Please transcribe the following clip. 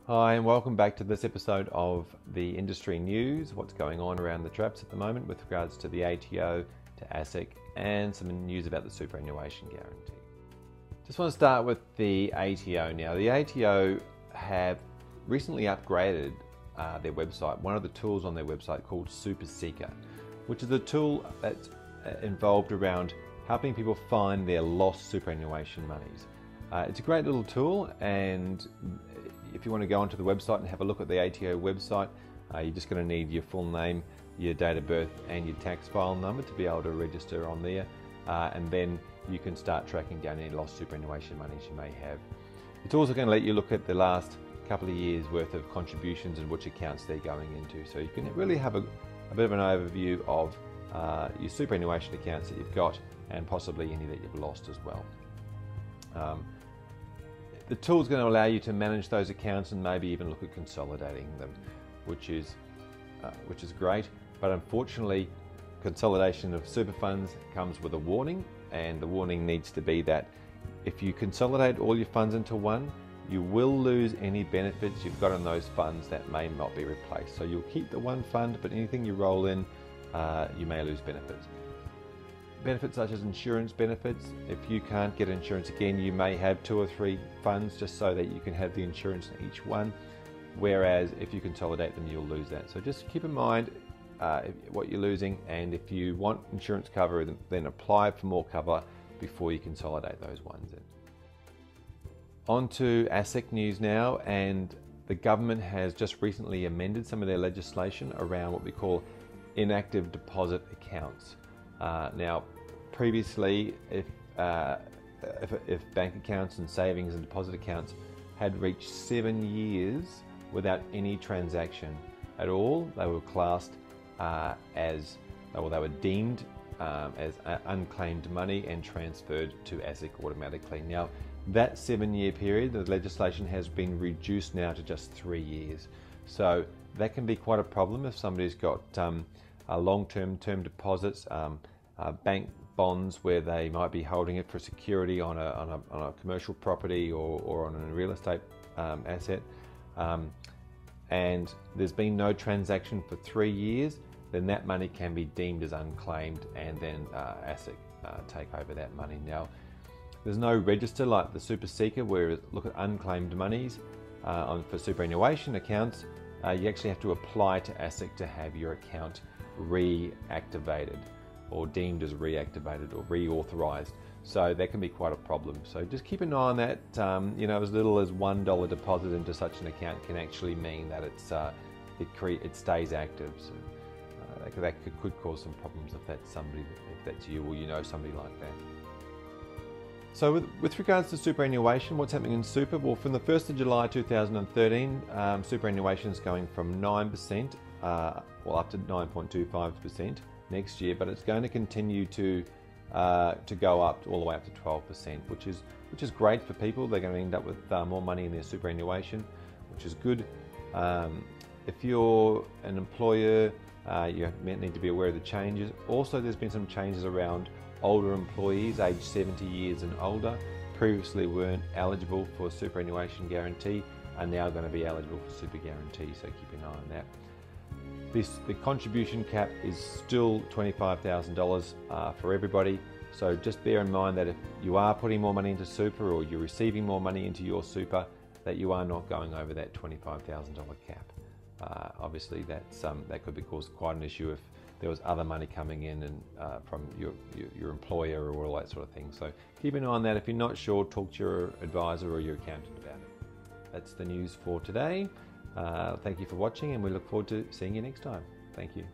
Hi and welcome back to this episode of the industry news, what's going on around the traps at the moment with regards to the ATO, to ASIC and some news about the superannuation guarantee. Just want to start with the ATO now. The ATO have recently upgraded their website, one of the tools on their website called Super Seeker, which is a tool that's involved around helping people find their lost superannuation monies. It's a great little tool, and if you want to go onto the website and have a look at the ATO website, you're just going to need your full name, your date of birth and your tax file number to be able to register on there, and then you can start tracking down any lost superannuation monies you may have. It's also going to let you look at the last couple of years worth of contributions and which accounts they're going into, so you can really have a bit of an overview of your superannuation accounts that you've got and possibly any that you've lost as well. The tool is going to allow you to manage those accounts and maybe even look at consolidating them, which is great. But unfortunately, consolidation of super funds comes with a warning, and the warning needs to be that if you consolidate all your funds into one, you will lose any benefits you've got in those funds that may not be replaced. So you'll keep the one fund, but anything you roll in, you may lose benefits. Benefits such as insurance benefits. If you can't get insurance again, you may have 2 or 3 funds just so that you can have the insurance in each one, whereas if you consolidate them, you'll lose that. So just keep in mind what you're losing, and if you want insurance cover, then apply for more cover before you consolidate those ones in. On to ASIC news now, and the government has just recently amended some of their legislation around what we call inactive deposit accounts. Now, previously, if bank accounts and savings and deposit accounts had reached 7 years without any transaction at all, they were classed they were deemed as unclaimed money and transferred to ASIC automatically. Now, that 7-year period, the legislation has been reduced now to just 3 years. So that can be quite a problem if somebody's got long-term term deposits, bank bonds where they might be holding it for security on a commercial property or on a real estate asset, and there's been no transaction for 3 years, then that money can be deemed as unclaimed, and then ASIC take over that money. Now, there's no register like the Super Seeker where look at unclaimed monies for superannuation accounts. You actually have to apply to ASIC to have your account reactivated or deemed as reactivated or reauthorized. So that can be quite a problem. So just keep an eye on that. As little as $1 deposit into such an account can actually mean that it stays active. So that could cause some problems if that's you or you know somebody like that. So with regards to superannuation, what's happening in super? Well, from the 1st of July 2013, superannuation is going from 9%, up to 9.25% next year, but it's going to continue to go up all the way up to 12%, which is great for people. They're going to end up with more money in their superannuation, which is good. If you're an employer, you need to be aware of the changes. Also, there's been some changes around older employees aged 70 years and older. Previously weren't eligible for superannuation guarantee, are now going to be eligible for super guarantee, so keep an eye on that. The contribution cap is still $25,000 for everybody, so just bear in mind that if you are putting more money into super or you're receiving more money into your super, that you are not going over that $25,000 cap. Obviously that could be cause quite an issue if there was other money coming in and from your employer or all that sort of thing. So keep an eye on that. If you're not sure, talk to your advisor or your accountant about it. That's the news for today. Thank you for watching, and we look forward to seeing you next time. Thank you.